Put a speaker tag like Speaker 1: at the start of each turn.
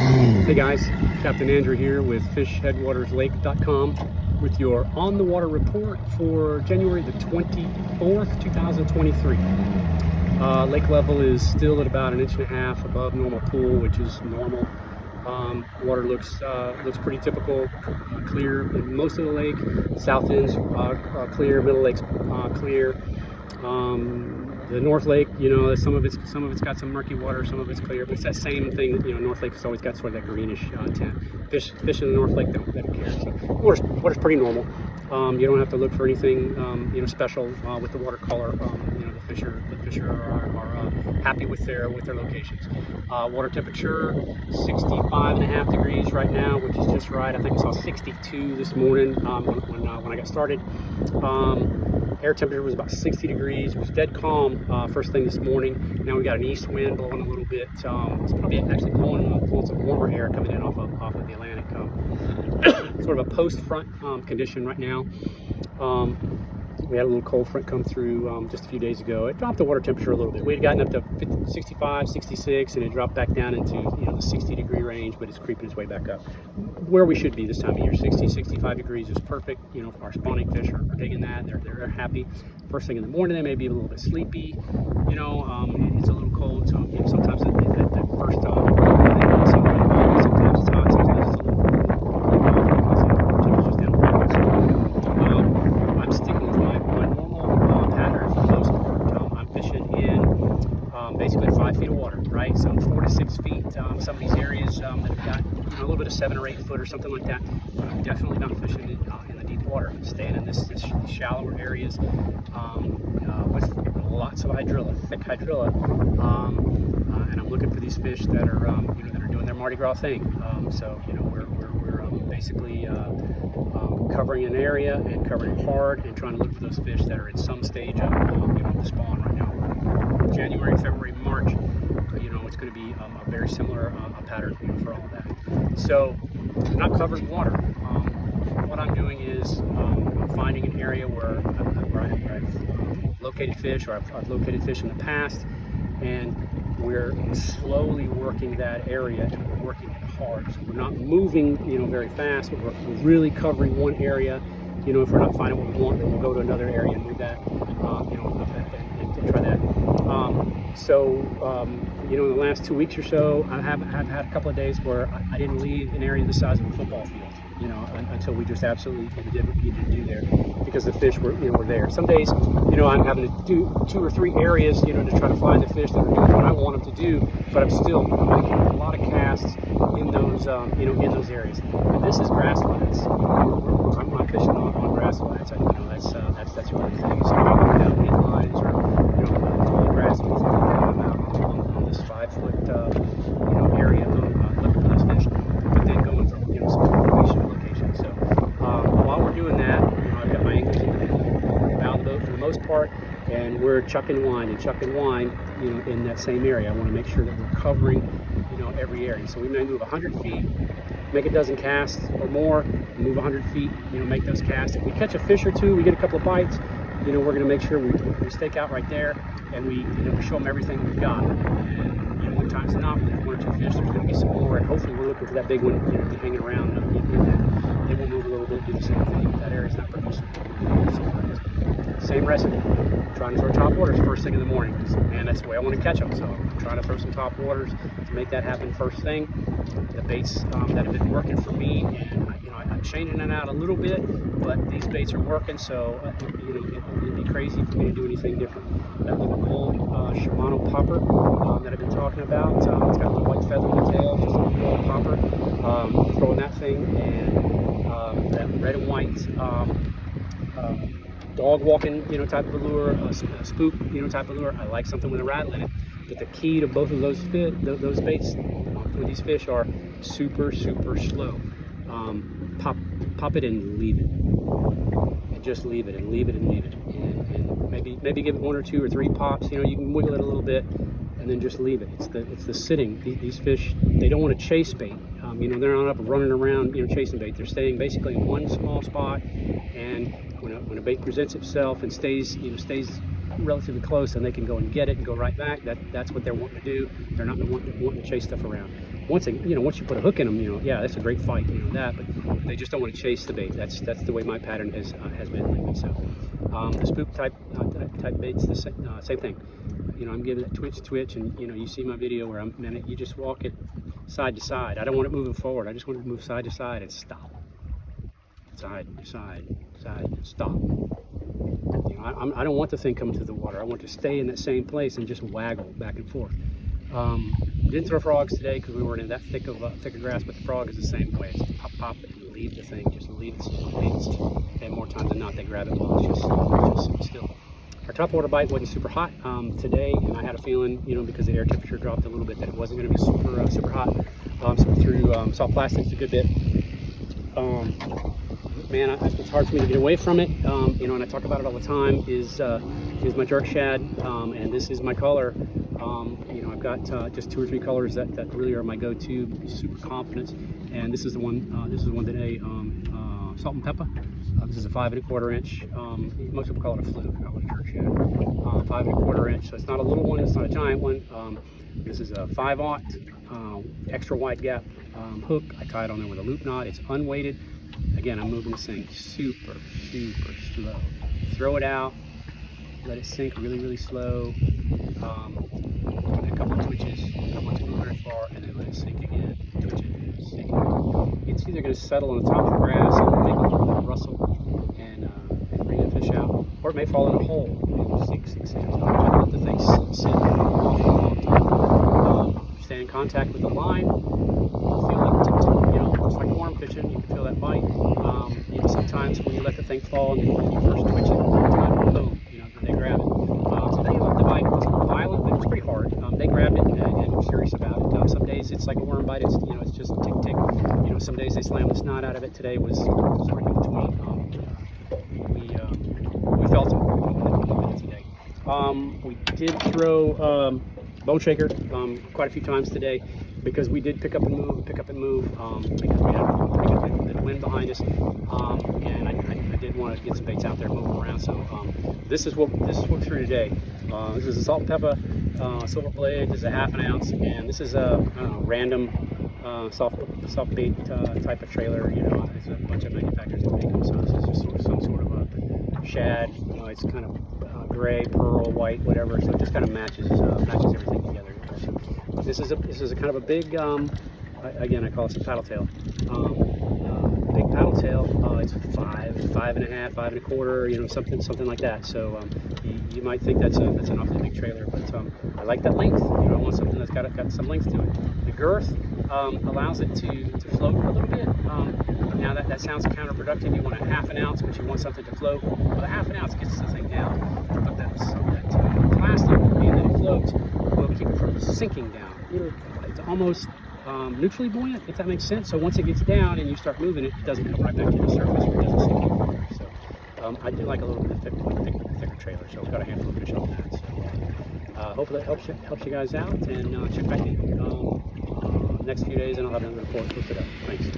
Speaker 1: Hey guys, Captain Andrew here with FishHeadwatersLake.com with your on the water report for January the 24th, 2023. Lake level is still at about 1.5 inches above normal pool, which is normal. Water looks pretty typical, clear in most of the lake. South end's clear, middle lake's clear. The North Lake, some of it's got some murky water, some of it's clear, but it's that same thing. North Lake has always got sort of that greenish tint. Fish in the North Lake don't care. So water's pretty normal. You don't have to look for anything special with the watercolor. The fish are happy with their locations. Water temperature 65.5 degrees right now, which is just right. I think I saw 62 this morning when I got started. Air temperature was about 60 degrees. It was dead calm first thing this morning. Now we got an east wind blowing a little bit. It's probably actually blowing some warmer air coming in off of the Atlantic. Sort of a post-front condition right now. We had a little cold front come through just a few days ago. It dropped the water temperature a little bit. We had gotten up to 65, 66, and it dropped back down into the 60 degree range, but it's creeping its way back up. Where we should be this time of year, 60, 65 degrees is perfect. For our spawning fish are digging that. They're happy. First thing in the morning, they may be a little bit sleepy. It's a little cold, so sometimes at first sometimes it's hot, sometimes it's a little because the temperature's down. I'm sticking with my normal pattern for the most part. I'm fishing in basically 5 feet of water, right? So 4 to 6 feet. Some of these areas that have got a little bit of 7 or 8 foot or something like that. I'm definitely not fishing in the deep water. I'm staying in this shallower areas with lots of hydrilla, thick hydrilla, and I'm looking for these fish that are that are doing their Mardi Gras thing. We're basically covering an area and covering it hard and trying to look for those fish that are at some stage of the spawn right now. January, February, March, it's going to be a very similar pattern for all of that. So, not covered water. What I'm doing is I'm finding an area where I've located fish, or I've located fish in the past, and we're slowly working that area, and we're working it hard. So we're not moving, very fast, but we're really covering one area. If we're not finding what we want, then we'll go to another area and move that, and try that. In the last 2 weeks or so, I've had a couple of days where I didn't leave an area the size of a football field, until we just absolutely did what we needed to do there, because the fish were there. Some days, I'm having to do 2 or 3 areas, to try to find the fish that are doing what I want them to do, but I'm making a lot of casts in those, in those areas. And this is grasslands. I'm fishing on grasslands. That's one of the things. So I'm going down inlines or, tall grasslands. I'm out on this 5 foot, area, looking for those fish, but then going from, some location. So while we're doing that, I've got my anglers in the bow of the boat for the most part, and we're chucking line, in that same area. I want to make sure that we're covering, every area. So we may move 100 feet, make a dozen casts or more, move 100 feet, make those casts. If we catch a fish or two, we get a couple of bites, we're going to make sure we stake out right there, and we show them everything we've got. And when times not, there's 1 or 2 fish, there's going to be some more, and hopefully we're looking for that big one, to be hanging around. They will move a little bit, do the same thing. If that area's not producing, same recipe. Trying to throw top waters first thing in the morning, because man, that's the way I want to catch them. So I'm trying to throw some top waters to make that happen first thing. The baits that have been working for me, and I'm changing it out a little bit, but these baits are working, so it'd be crazy for me to do anything different. That little gold Shimano popper that I've been talking about, it's got a little white feather in the tail, just a little gold popper. Throwing that thing, and that red and white dog walking, type of a lure, a spook, type of lure. I like something with a rattle in it. But the key to both of those baits for these fish are super, super slow. Pop it and leave it, and just leave it and leave it and leave it, and maybe give it 1 or 2 or 3 pops. You can wiggle it a little bit, and then just leave it. It's the sitting. These fish, they don't want to chase bait. They're not up running around, chasing bait. They're staying basically in one small spot, and when a bait presents itself and stays relatively close, and they can go and get it and go right back. That's what they're wanting to do. They're not wanting to chase stuff around. once you put a hook in them, yeah, that's a great fight, but they just don't want to chase the bait. That's the way my pattern has been lately. So the spook type baits, the same thing. I'm giving that twitch, and you see my video where you just walk it side to side. I don't want it moving forward. I just want it to move side to side and stop. Side, side, side, stop. I don't want the thing coming through the water. I want it to stay in that same place and just waggle back and forth. Didn't throw frogs today because we weren't in that thick of grass, but the frog is the same way. It's pop, pop, and leave the thing. Just leave it. And more times than not, they grab it while it's just sitting still. Our topwater bite wasn't super hot today, and I had a feeling, because the air temperature dropped a little bit, that it wasn't going to be super hot. So we threw salt plastics a good bit. Man, it's hard for me to get away from it. And I talk about it all the time. Is my jerk shad, and this is my color. I've got just 2 or 3 colors that really are my go-to. Super confident, and this is the one. This is one today. Salt and pepper. This is a 5 1/4 inch. Most people call it a fluke. I call it a jerk shad. 5 1/4 inch. So it's not a little one. It's not a giant one. This is a 5/0 extra wide gap hook. I tie it on there with a loop knot. It's unweighted. Again, I'm moving this thing super slow. Throw it out, let it sink really slow. A couple of twitches, don't want to move very far, and then let it sink again. Twitch it, sink again. It's either going to settle on the top of the grass and make a little bit of rustle and bring the fish out, or it may fall in a hole and sink. So let the thing sit off for a long time. Stay in contact with the line. Feel it tick, it's like worm fishing. You can feel that bite. Sometimes when you let the thing fall and you first twitch it, boom, they grab it. Today the bite wasn't violent, but it was pretty hard. They grabbed it and were serious about it. Some days it's like a worm bite. It's just tick tick. Some days they slam the snot out of it. Today was sort of in between. We felt it today. We did throw bone shaker quite a few times today, because we did pick up and move, because we had a pretty good bit of wind behind us, and I did want to get some baits out there moving around. So this is what we threw today. This is a salt and pepper silver blade. This is a 1/2 ounce, and this is a random soft bait type of trailer. There's a bunch of manufacturers that make them, so this is just some sort of a shad. It's kind of gray, pearl, white, whatever. So it just kind of matches everything together. So this is a kind of a big, again, I call this a paddle tail. Big paddle tail. It's 5, 5.5, 5 1/4. Something like that. So you might think that's an awfully big trailer, but I like that length. I want something that's got some length to it. The girth allows it to float a little bit. Now that sounds counterproductive. You want a 1/2 ounce, but you want something to float. Well, the 1/2 ounce gets the thing down, but that plastic, being that it floats, will keep it from sinking down. It's almost neutrally buoyant, if that makes sense. So once it gets down and you start moving it, it doesn't come right back to the surface, or it doesn't sink anymore. So I do like a little bit of thicker trailer, so I've got a handful of fish on that. So hopefully that helps you guys out, and check back in next few days, and I'll have another report posted up. Thanks.